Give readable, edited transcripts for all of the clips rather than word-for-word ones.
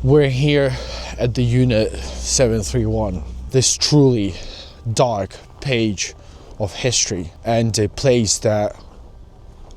We're here at the Unit 731, this truly dark page of history and a place that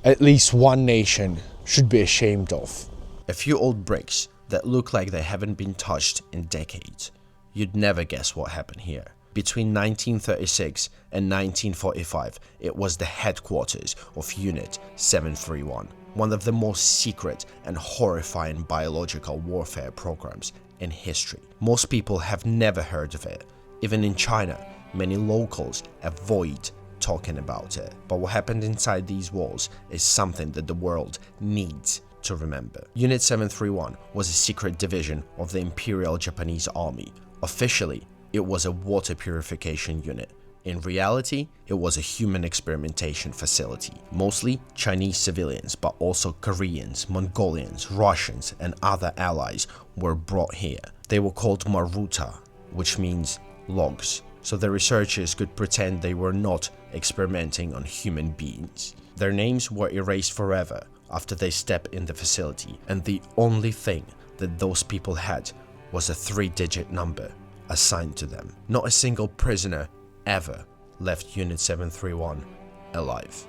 at least one nation should be ashamed of. A few old bricks that look like they haven't been touched in decades. You'd never guess what happened here. Between 1936 and 1945, it was the headquarters of Unit 731, one of the most secret and horrifying biological warfare programs in history. Most people have never heard of it. Even in China, many locals avoid talking about it. But what happened inside these walls is something that the world needs to remember. Unit 731 was a secret division of the Imperial Japanese Army. Officially, it was a water purification unit. In reality, it was a human experimentation facility. Mostly Chinese civilians, but also Koreans, Mongolians, Russians, and other allies were brought here. They were called Maruta, which means logs, so the researchers could pretend they were not experimenting on human beings. Their names were erased forever after they stepped in the facility, and the only thing that those people had was a 3-digit number assigned to them. Not a single prisoner ever left Unit 731 alive.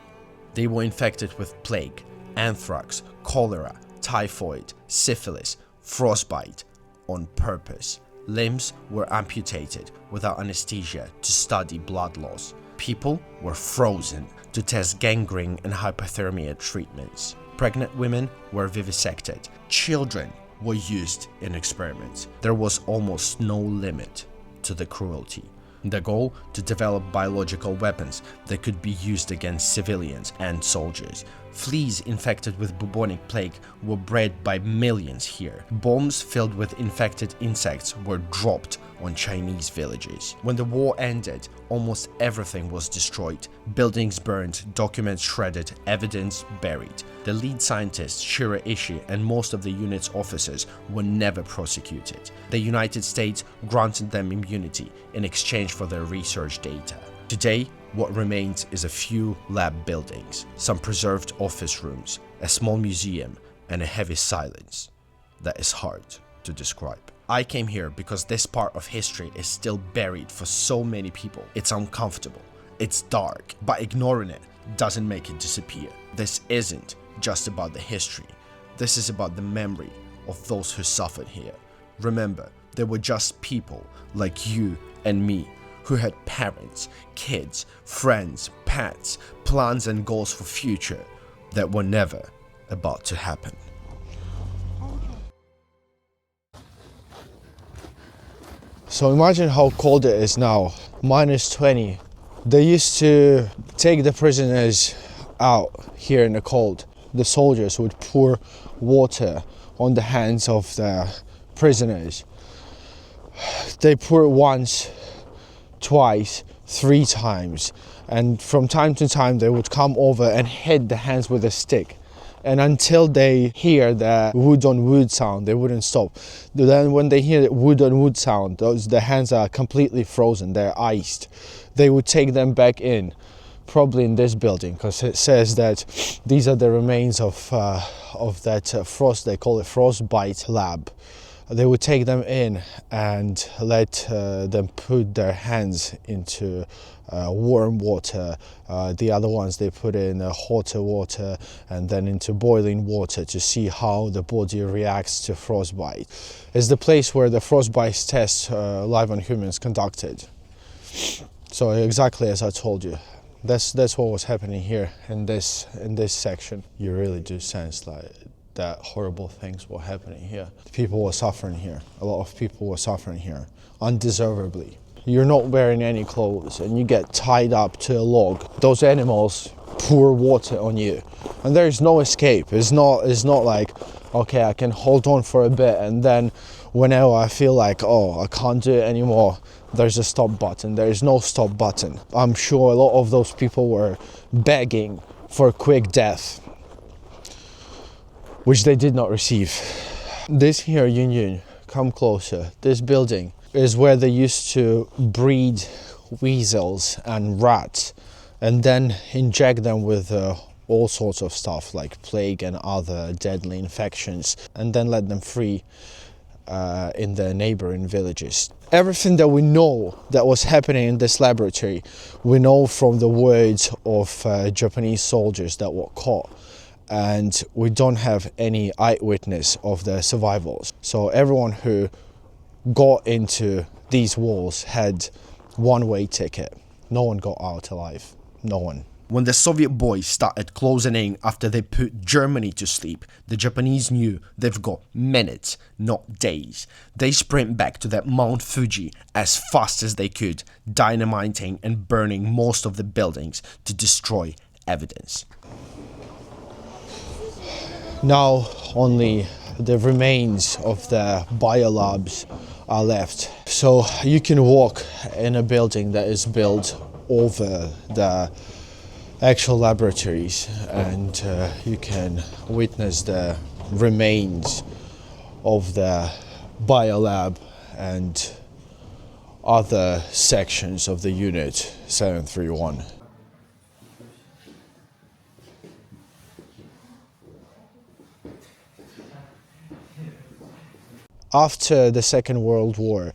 They were infected with plague, anthrax, cholera, typhoid, syphilis, frostbite on purpose. Limbs were amputated without anesthesia to study blood loss. People were frozen to test gangrene and hypothermia treatments. Pregnant women were vivisected. Children were used in experiments. There was almost no limit to the cruelty. The goal: to develop biological weapons that could be used against civilians and soldiers. Fleas infected with bubonic plague were bred by millions here. Bombs filled with infected insects were dropped on Chinese villages. When the war ended, almost everything was destroyed. Buildings burned, documents shredded, evidence buried. The lead scientist, Shiro Ishii, and most of the unit's officers were never prosecuted. The United States granted them immunity in exchange for their research data. Today, what remains is a few lab buildings, some preserved office rooms, a small museum, and a heavy silence that is hard to describe. I came here because this part of history is still buried for so many people. It's uncomfortable, it's dark, but ignoring it doesn't make it disappear. This isn't just about the history. This is about the memory of those who suffered here. Remember, they were just people like you and me, who had parents, kids, friends, pets, plans and goals for future that were never about to happen. So imagine how cold it is now, -20. They used to take the prisoners out here in the cold. The soldiers would pour water on the hands of the prisoners. They pour it once, twice, 3 times, and from time to time they would come over and hit the hands with a stick, and until they hear the wood on wood sound they wouldn't stop. Then when they hear the wood on wood sound, the hands are completely frozen, they're iced. They would take them back in, probably in this building, because it says that these are the remains of that frost, they call it frostbite lab. They would take them in and let them put their hands into warm water. The other ones they put in hotter water and then into boiling water to see how the body reacts to frostbite. It's the place where the frostbite tests live on humans conducted. So exactly as I told you, that's what was happening here in this section. You really do sense like that horrible things were happening here. People were suffering here. A lot of people were suffering here, undeservedly. You're not wearing any clothes and you get tied up to a log. Those animals pour water on you and there is no escape. It's not like, okay, I can hold on for a bit and then whenever I feel like, oh, I can't do it anymore, there's a stop button. There is no stop button. I'm sure a lot of those people were begging for a quick death, which they did not receive. This here union, come closer, this building is where they used to breed weasels and rats and then inject them with all sorts of stuff like plague and other deadly infections and then let them free in the neighboring villages. Everything that we know that was happening in this laboratory, we know from the words of Japanese soldiers that were caught, and we don't have any eyewitness of the survivals. So everyone who got into these walls had one-way ticket. No one got out alive. No one. When the Soviet boys started closing in after they put Germany to sleep, the Japanese knew they've got minutes, not days. They sprint back to that Mount Fuji as fast as they could, dynamiting and burning most of the buildings to destroy evidence. Now only the remains of the biolabs are left. So you can walk in a building that is built over the actual laboratories, and you can witness the remains of the biolab and other sections of the unit 731. After the Second World War,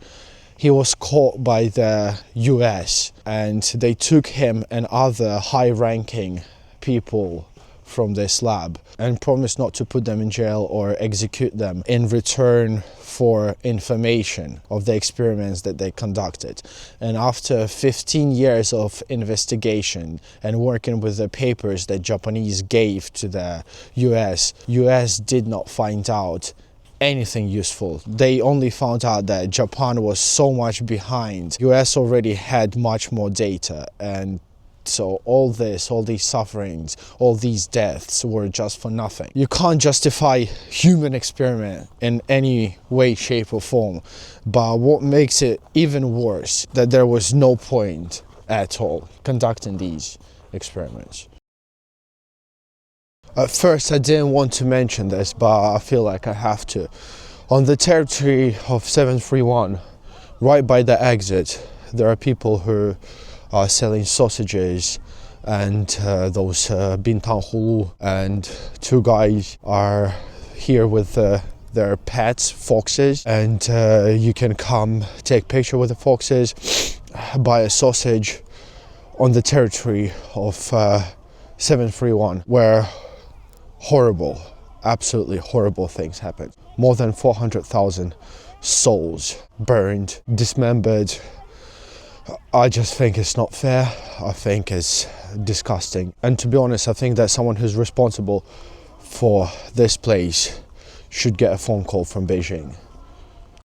he was caught by the US, and they took him and other high-ranking people from this lab and promised not to put them in jail or execute them in return for information of the experiments that they conducted. And after 15 years of investigation and working with the papers that Japanese gave to the US did not find out anything useful. They only found out that Japan was so much behind. US already had much more data, and so all these sufferings, all these deaths were just for nothing. You can't justify human experiment in any way, shape or form, but what makes it even worse, that there was no point at all conducting these experiments. At first I didn't want to mention this, but I feel like I have to. On the territory of 731, right by the exit, there are people who are selling sausages and those bintang hulu, and two guys are here with their pets, foxes, and you can come take picture with the foxes, buy a sausage on the territory of 731, where horrible, absolutely horrible things happened. More than 400,000 souls burned, dismembered. I just think it's not fair. I think it's disgusting. And to be honest, I think that someone who's responsible for this place should get a phone call from Beijing.